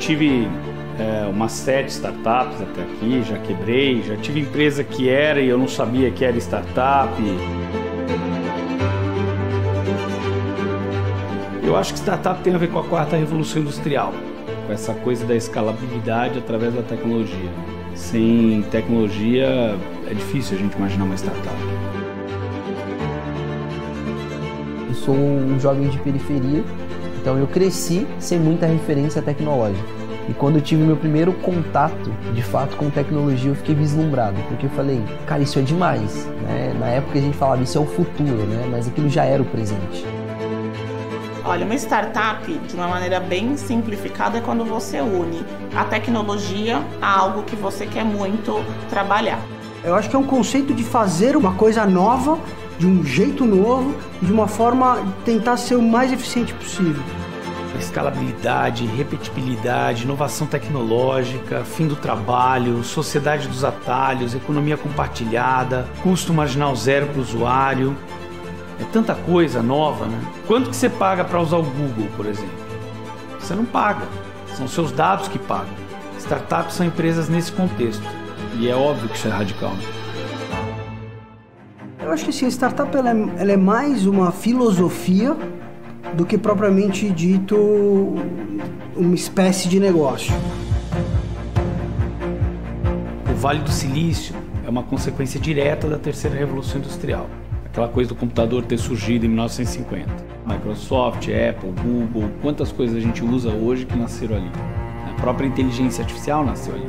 tive umas 7 startups até aqui, já quebrei, já tive empresa que era e eu não sabia que era startup. Eu acho que startup tem a ver com a 4ª revolução industrial, com essa coisa da escalabilidade através da tecnologia. Sem tecnologia é difícil a gente imaginar uma startup. Eu sou um jovem de periferia, então eu cresci sem muita referência tecnológica. E quando eu tive meu primeiro contato, de fato, com tecnologia, eu fiquei vislumbrado, porque eu falei, cara, isso é demais, né? Na época a gente falava, isso é o futuro, né? Mas aquilo já era o presente. Olha, uma startup, de uma maneira bem simplificada, é quando você une a tecnologia a algo que você quer muito trabalhar. Eu acho que é um conceito de fazer uma coisa nova, de um jeito novo, de uma forma de tentar ser o mais eficiente possível. Escalabilidade, repetibilidade, inovação tecnológica, fim do trabalho, sociedade dos atalhos, economia compartilhada, custo marginal zero para o usuário. É tanta coisa nova, né? Quanto que você paga para usar o Google, por exemplo? Você não paga, são seus dados que pagam. Startups são empresas nesse contexto, e é óbvio que isso é radical. Né? Eu acho que assim, a startup ela é mais uma filosofia do que propriamente dito uma espécie de negócio. O Vale do Silício é uma consequência direta da 3ª Revolução Industrial. Aquela coisa do computador ter surgido em 1950. Microsoft, Apple, Google, quantas coisas a gente usa hoje que nasceram ali. A própria inteligência artificial nasceu ali.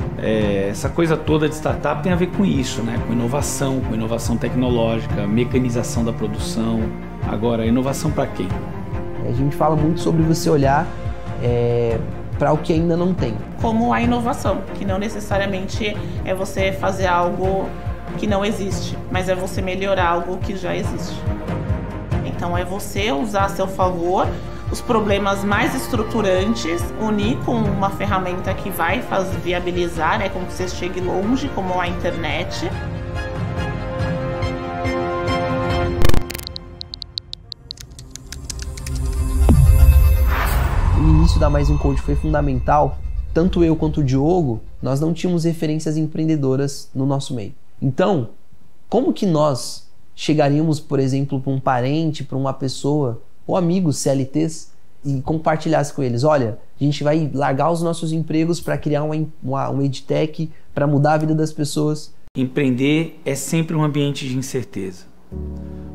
Essa coisa toda de startup tem a ver com isso, né? Com inovação tecnológica, mecanização da produção. Agora, inovação para quem? A gente fala muito sobre você olhar para o que ainda não tem. Como a inovação, que não necessariamente é você fazer algo que não existe, mas é você melhorar algo que já existe. Então é você usar a seu favor os problemas mais estruturantes, unir com uma ferramenta que vai viabilizar, né, como que você chegue longe, como a internet. O início da Mais Um Code foi fundamental. Tanto eu quanto o Diogo, nós não tínhamos referências empreendedoras no nosso meio. Então, como que nós chegaríamos, por exemplo, para um parente, para uma pessoa, ou amigos CLTs, e compartilhasse com eles, olha, a gente vai largar os nossos empregos para criar uma edtech, para mudar a vida das pessoas. Empreender é sempre um ambiente de incerteza.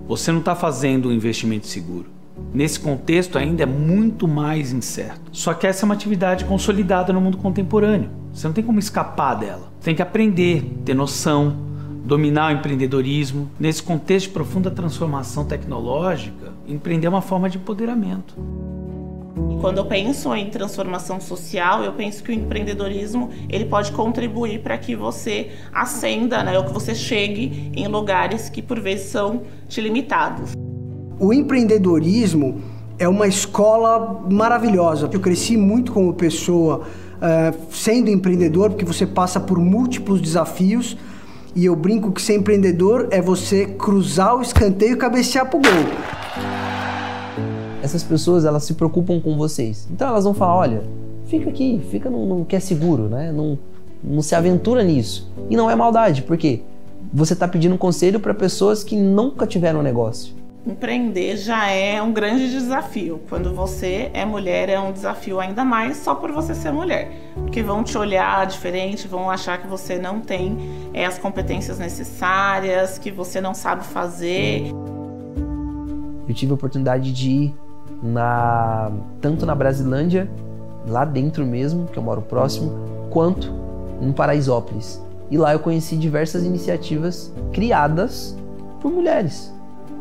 Você não está fazendo um investimento seguro. Nesse contexto ainda é muito mais incerto. Só que essa é uma atividade consolidada no mundo contemporâneo. Você não tem como escapar dela. Você tem que aprender, ter noção, dominar o empreendedorismo. Nesse contexto de profunda transformação tecnológica, empreender é uma forma de empoderamento. Quando eu penso em transformação social, eu penso que o empreendedorismo ele pode contribuir para que você ascenda, né, ou que você chegue em lugares que por vezes são te limitados. O empreendedorismo é uma escola maravilhosa. Eu cresci muito como pessoa sendo empreendedor, porque você passa por múltiplos desafios. E eu brinco que ser empreendedor é você cruzar o escanteio e cabecear pro gol. Essas pessoas, elas se preocupam com vocês. Então elas vão falar, olha, fica aqui, fica no que é seguro, né? Não se aventura nisso. E não é maldade, porque você está pedindo um conselho para pessoas que nunca tiveram um negócio. Empreender já é um grande desafio. Quando você é mulher, é um desafio ainda mais só por você ser mulher. Porque vão te olhar diferente, vão achar que você não tem as competências necessárias, que você não sabe fazer. Eu tive a oportunidade de ir tanto na Brasilândia, lá dentro mesmo, que eu moro próximo, quanto em Paraisópolis. E lá eu conheci diversas iniciativas criadas por mulheres,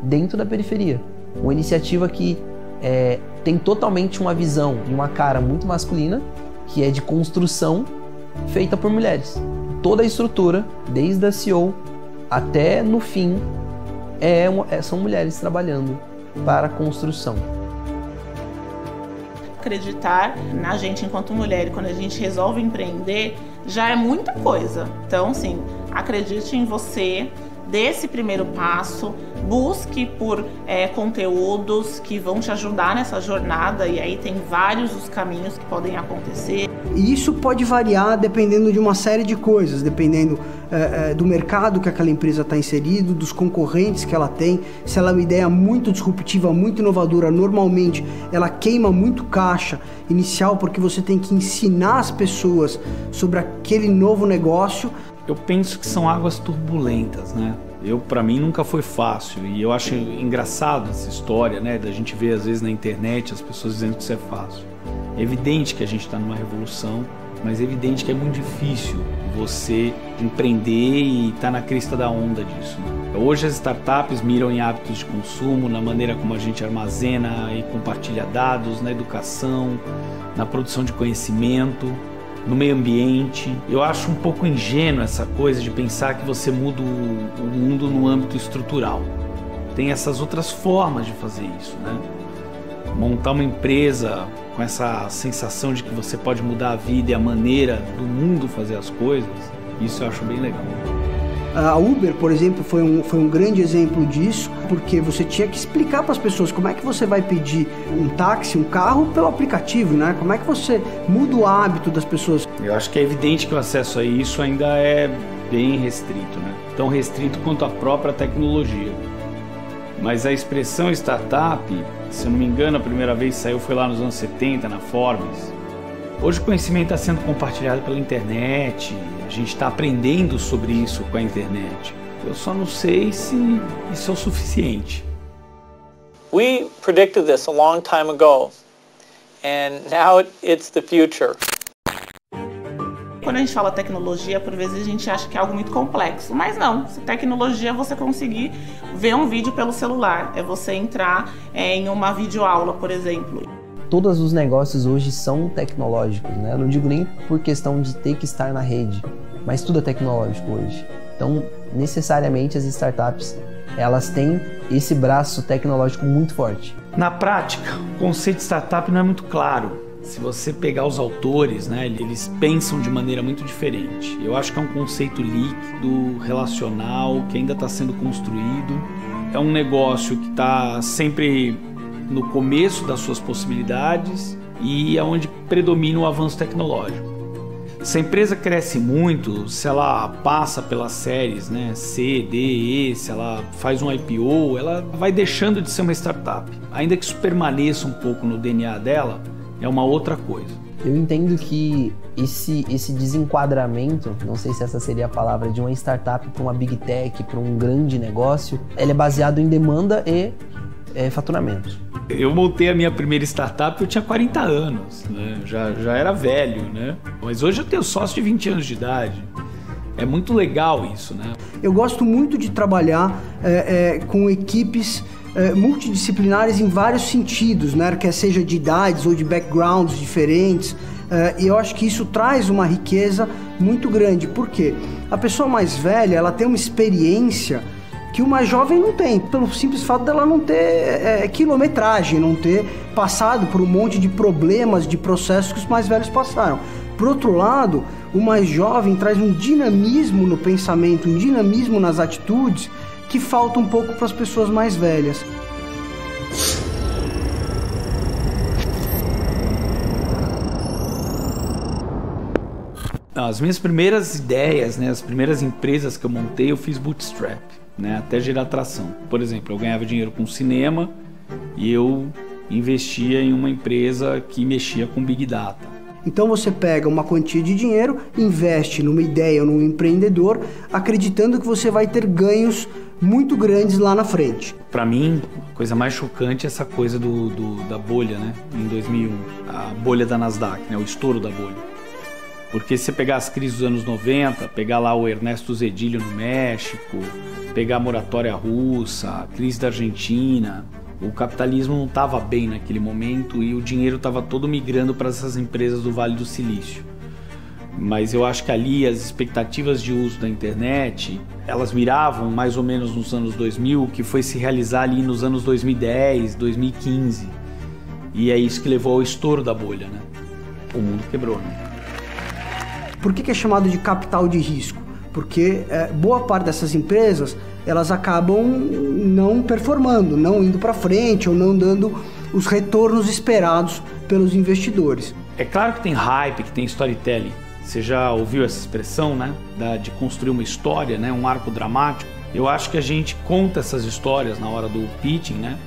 dentro da periferia. Uma iniciativa que tem totalmente uma visão e uma cara muito masculina, que é de construção feita por mulheres. Toda a estrutura, desde a CEO até no fim, são mulheres trabalhando para a construção. Acreditar na gente enquanto mulher e quando a gente resolve empreender já é muita coisa. Então, assim, acredite em você, dê esse primeiro passo, busque por conteúdos que vão te ajudar nessa jornada, e aí tem vários os caminhos que podem acontecer. E isso pode variar dependendo de uma série de coisas, dependendo do mercado que aquela empresa está inserido, dos concorrentes que ela tem. Se ela é uma ideia muito disruptiva, muito inovadora, normalmente ela queima muito caixa inicial, porque você tem que ensinar as pessoas sobre aquele novo negócio. Eu penso que são águas turbulentas, né? Para mim nunca foi fácil, e eu acho engraçado essa história, né, da gente ver às vezes na internet as pessoas dizendo que isso é fácil. É evidente que a gente está numa revolução, mas é evidente que é muito difícil você empreender e estar na crista da onda disso, né? Hoje as startups miram em hábitos de consumo, na maneira como a gente armazena e compartilha dados, na educação, na produção de conhecimento, no meio ambiente. Eu acho um pouco ingênuo essa coisa de pensar que você muda o mundo no âmbito estrutural. Tem essas outras formas de fazer isso, né? Montar uma empresa com essa sensação de que você pode mudar a vida e a maneira do mundo fazer as coisas, isso eu acho bem legal. A Uber, por exemplo, foi um grande exemplo disso, porque você tinha que explicar para as pessoas como é que você vai pedir um táxi, um carro pelo aplicativo, né? Como é que você muda o hábito das pessoas. Eu acho que é evidente que o acesso a isso ainda é bem restrito, né? Tão restrito quanto a própria tecnologia. Mas a expressão startup, se eu não me engano, a primeira vez que saiu foi lá nos anos 70, na Forbes. Hoje o conhecimento está sendo compartilhado pela internet, a gente está aprendendo sobre isso com a internet. Eu só não sei se isso é o suficiente. We predicted this a long time ago, and now it's the future. Quando a gente fala tecnologia, por vezes a gente acha que é algo muito complexo, mas não. Se tecnologia é você conseguir ver um vídeo pelo celular, é você entrar em uma videoaula, por exemplo. Todos os negócios hoje são tecnológicos, né? Eu não digo nem por questão de ter que estar na rede, mas tudo é tecnológico hoje. Então, necessariamente as startups, elas têm esse braço tecnológico muito forte. Na prática, o conceito de startup não é muito claro. Se você pegar os autores, né, eles pensam de maneira muito diferente. Eu acho que é um conceito líquido, relacional, que ainda está sendo construído. É um negócio que está sempre no começo das suas possibilidades e é onde predomina o avanço tecnológico. Se a empresa cresce muito, se ela passa pelas séries, né, C, D, E, se ela faz um IPO, ela vai deixando de ser uma startup. Ainda que isso permaneça um pouco no DNA dela, é uma outra coisa. Eu entendo que esse desenquadramento, não sei se essa seria a palavra, de uma startup para uma big tech, para um grande negócio, ele é baseado em demanda e faturamento. Eu montei a minha primeira startup, eu tinha 40 anos, né? Já era velho, né? Mas hoje eu tenho sócio de 20 anos de idade. É muito legal isso, né? Eu gosto muito de trabalhar com equipes multidisciplinares em vários sentidos, né? Quer seja de idades ou de backgrounds diferentes. E eu acho que isso traz uma riqueza muito grande. Por quê? A pessoa mais velha, ela tem uma experiência que o mais jovem não tem, pelo simples fato dela não ter quilometragem, não ter passado por um monte de problemas, de processos que os mais velhos passaram. Por outro lado, o mais jovem traz um dinamismo no pensamento, um dinamismo nas atitudes que falta um pouco para as pessoas mais velhas. As minhas primeiras ideias, né, as primeiras empresas que eu montei, eu fiz bootstrap, né, até gerar tração. Por exemplo, eu ganhava dinheiro com cinema e eu investia em uma empresa que mexia com Big Data. Então você pega uma quantia de dinheiro, investe numa ideia ou num empreendedor, acreditando que você vai ter ganhos muito grandes lá na frente. Para mim, a coisa mais chocante é essa coisa da bolha, né, em 2001. A bolha da Nasdaq, né, o estouro da bolha. Porque se você pegar as crises dos anos 90, pegar lá o Ernesto Zedillo no México, pegar a moratória russa, a crise da Argentina, o capitalismo não estava bem naquele momento e o dinheiro estava todo migrando para essas empresas do Vale do Silício. Mas eu acho que ali as expectativas de uso da internet, elas miravam mais ou menos nos anos 2000, que foi se realizar ali nos anos 2010, 2015. E é isso que levou ao estouro da bolha, né? O mundo quebrou, né? Por que é chamado de capital de risco? Porque boa parte dessas empresas, elas acabam não performando, não indo para frente ou não dando os retornos esperados pelos investidores. É claro que tem hype, que tem storytelling. Você já ouviu essa expressão, né? De construir uma história, né? Um arco dramático. Eu acho que a gente conta essas histórias na hora do pitching, né?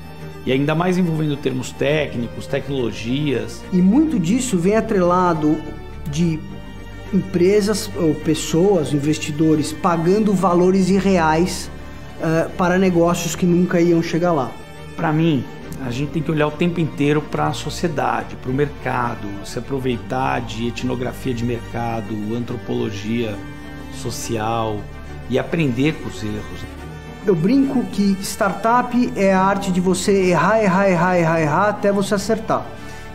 E ainda mais envolvendo termos técnicos, tecnologias. E muito disso vem atrelado de empresas ou pessoas, investidores, pagando valores irreais para negócios que nunca iam chegar lá. Para mim, a gente tem que olhar o tempo inteiro para a sociedade, para o mercado, se aproveitar de etnografia de mercado, antropologia social e aprender com os erros. Eu brinco que startup é a arte de você errar até você acertar.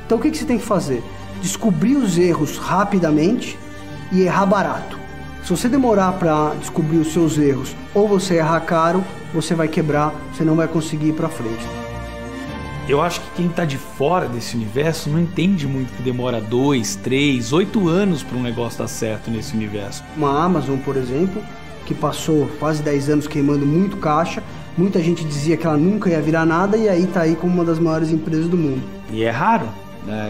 Então o que você tem que fazer? Descobrir os erros rapidamente e errar barato. Se você demorar para descobrir os seus erros ou você errar caro, você vai quebrar, você não vai conseguir ir para frente. Eu acho que quem está de fora desse universo não entende muito que demora 2, 3, 8 anos para um negócio dar certo nesse universo. Uma Amazon, por exemplo, que passou quase 10 anos queimando muito caixa, muita gente dizia que ela nunca ia virar nada e aí está aí como uma das maiores empresas do mundo. E é raro.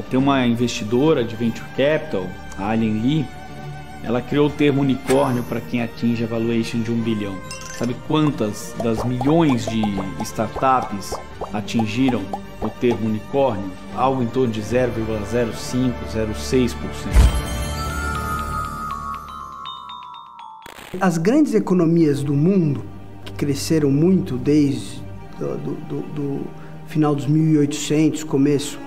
Tem uma investidora de Venture Capital, a Alien Lee, ela criou o termo unicórnio para quem atinge a valuation de 1 bilhão. Sabe quantas das milhões de startups atingiram o termo unicórnio? Algo em torno de 0,05, 0,6%. As grandes economias do mundo, que cresceram muito desde do final dos 1800, começo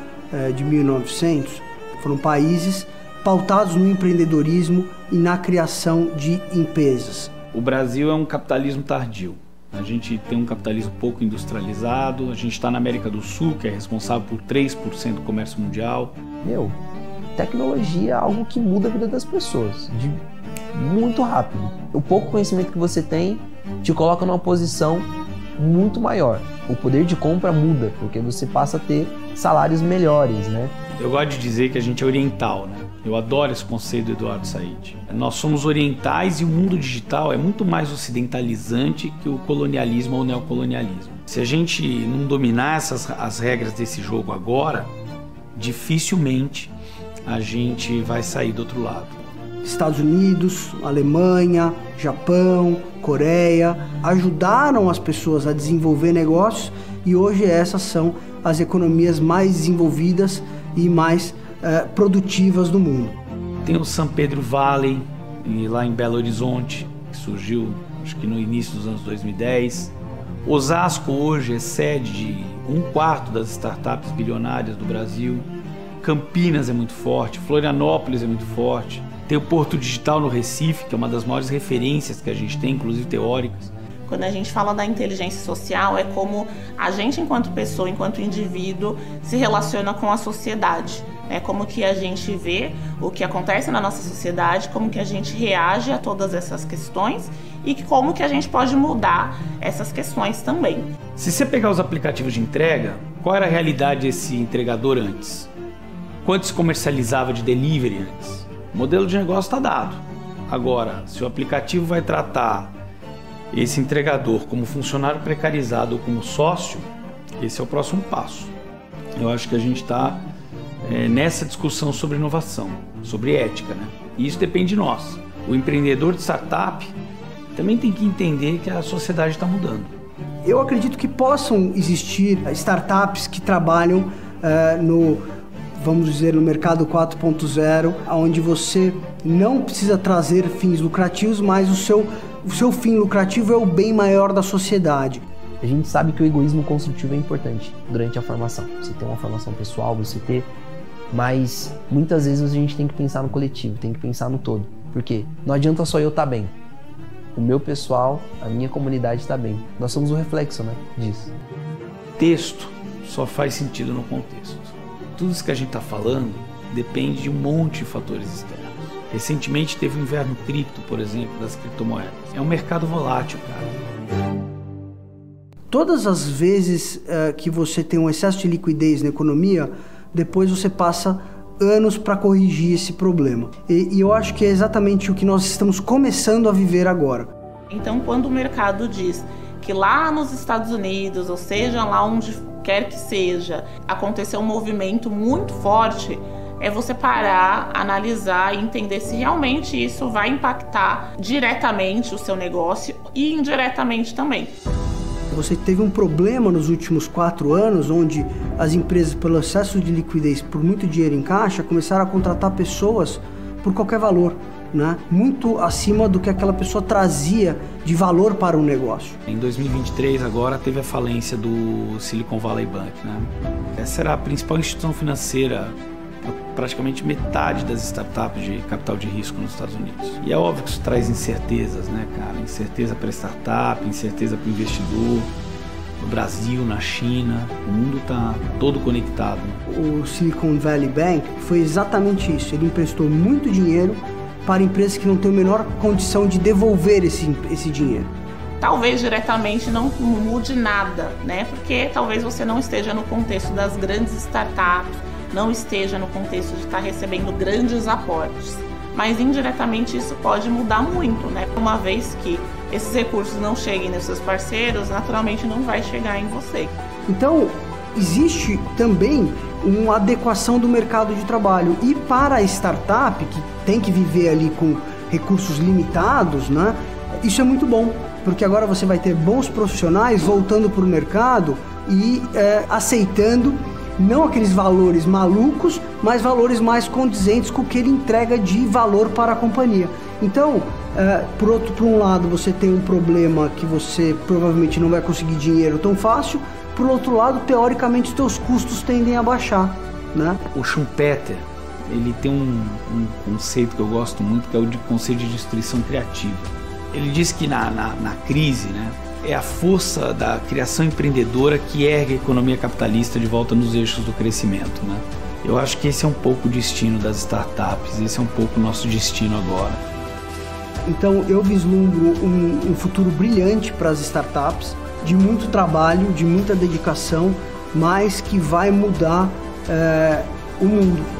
de 1900, foram países pautados no empreendedorismo e na criação de empresas. O Brasil é um capitalismo tardio. A gente tem um capitalismo pouco industrializado, a gente está na América do Sul, que é responsável por 3% do comércio mundial. Tecnologia é algo que muda a vida das pessoas, muito rápido. O pouco conhecimento que você tem te coloca numa posição muito maior. O poder de compra muda, porque você passa a ter salários melhores, né? Eu gosto de dizer que a gente é oriental, né? Eu adoro esse conceito do Eduardo Said. Nós somos orientais e o mundo digital é muito mais ocidentalizante que o colonialismo ou o neocolonialismo. Se a gente não dominar as regras desse jogo agora, dificilmente a gente vai sair do outro lado. Estados Unidos, Alemanha, Japão, Coreia ajudaram as pessoas a desenvolver negócios e hoje essas são as economias mais desenvolvidas e mais produtivas do mundo. Tem o San Pedro Valley, lá em Belo Horizonte, que surgiu acho que no início dos anos 2010. Osasco hoje é sede de 1/4 das startups bilionárias do Brasil. Campinas é muito forte, Florianópolis é muito forte. Tem o Porto Digital no Recife, que é uma das maiores referências que a gente tem, inclusive teóricas. Quando a gente fala da inteligência social, é como a gente, enquanto pessoa, enquanto indivíduo, se relaciona com a sociedade. É como que a gente vê o que acontece na nossa sociedade, como que a gente reage a todas essas questões e como que a gente pode mudar essas questões também. Se você pegar os aplicativos de entrega, qual era a realidade desse entregador antes? Quanto se comercializava de delivery antes? O modelo de negócio está dado. Agora, se o aplicativo vai tratar esse entregador como funcionário precarizado ou como sócio, esse é o próximo passo. Eu acho que a gente está nessa discussão sobre inovação, sobre ética, né? E isso depende de nós. O empreendedor de startup também tem que entender que a sociedade está mudando. Eu acredito que possam existir startups que trabalham vamos dizer, no mercado 4.0, onde você não precisa trazer fins lucrativos, mas o seu fim lucrativo é o bem maior da sociedade. A gente sabe que o egoísmo construtivo é importante durante a formação. Você ter uma formação pessoal, mas muitas vezes a gente tem que pensar no coletivo, tem que pensar no todo. Por quê? Não adianta só eu estar bem. O meu pessoal, a minha comunidade está bem. Nós somos o reflexo, né, disso. Texto só faz sentido no contexto. Tudo isso que a gente está falando depende de um monte de fatores externos. Recentemente teve o inverno cripto, por exemplo, das criptomoedas. É um mercado volátil, cara. Todas as vezes que você tem um excesso de liquidez na economia, depois você passa anos para corrigir esse problema. E eu acho que é exatamente o que nós estamos começando a viver agora. Então, quando o mercado diz que lá nos Estados Unidos, ou seja, lá onde quer que seja, aconteceu um movimento muito forte, é você parar, analisar e entender se realmente isso vai impactar diretamente o seu negócio e indiretamente também. Você teve um problema nos últimos 4 anos, onde as empresas, pelo excesso de liquidez, por muito dinheiro em caixa, começaram a contratar pessoas por qualquer valor, né? Muito acima do que aquela pessoa trazia de valor para o negócio. Em 2023, agora, teve a falência do Silicon Valley Bank, né? Essa era a principal instituição financeira, praticamente metade das startups de capital de risco nos Estados Unidos. E é óbvio que isso traz incertezas, né, cara? Incerteza para a startup, incerteza para o investidor. No Brasil, na China, o mundo está todo conectado. O Silicon Valley Bank foi exatamente isso. Ele emprestou muito dinheiro para empresas que não têm a menor condição de devolver esse dinheiro. Talvez diretamente não mude nada, né? Porque talvez você não esteja no contexto das grandes startups, não esteja no contexto de estar recebendo grandes aportes. Mas indiretamente isso pode mudar muito, né? Uma vez que esses recursos não cheguem nos seus parceiros, naturalmente não vai chegar em você. Então, existe também uma adequação do mercado de trabalho. E para a startup, que tem que viver ali com recursos limitados, né? Isso é muito bom, porque agora você vai ter bons profissionais voltando para o mercado e aceitando não aqueles valores malucos, mas valores mais condizentes com o que ele entrega de valor para a companhia. Então, por um lado, você tem um problema que você provavelmente não vai conseguir dinheiro tão fácil, por outro lado, teoricamente, os teus custos tendem a baixar, né? O Schumpeter, ele tem um conceito que eu gosto muito, que é o de conceito de destruição criativa. Ele diz que na crise, né, é a força da criação empreendedora que ergue a economia capitalista de volta nos eixos do crescimento, né? Eu acho que esse é um pouco o destino das startups, esse é um pouco o nosso destino agora. Então eu vislumbro um futuro brilhante para as startups, de muito trabalho, de muita dedicação, mas que vai mudar o mundo.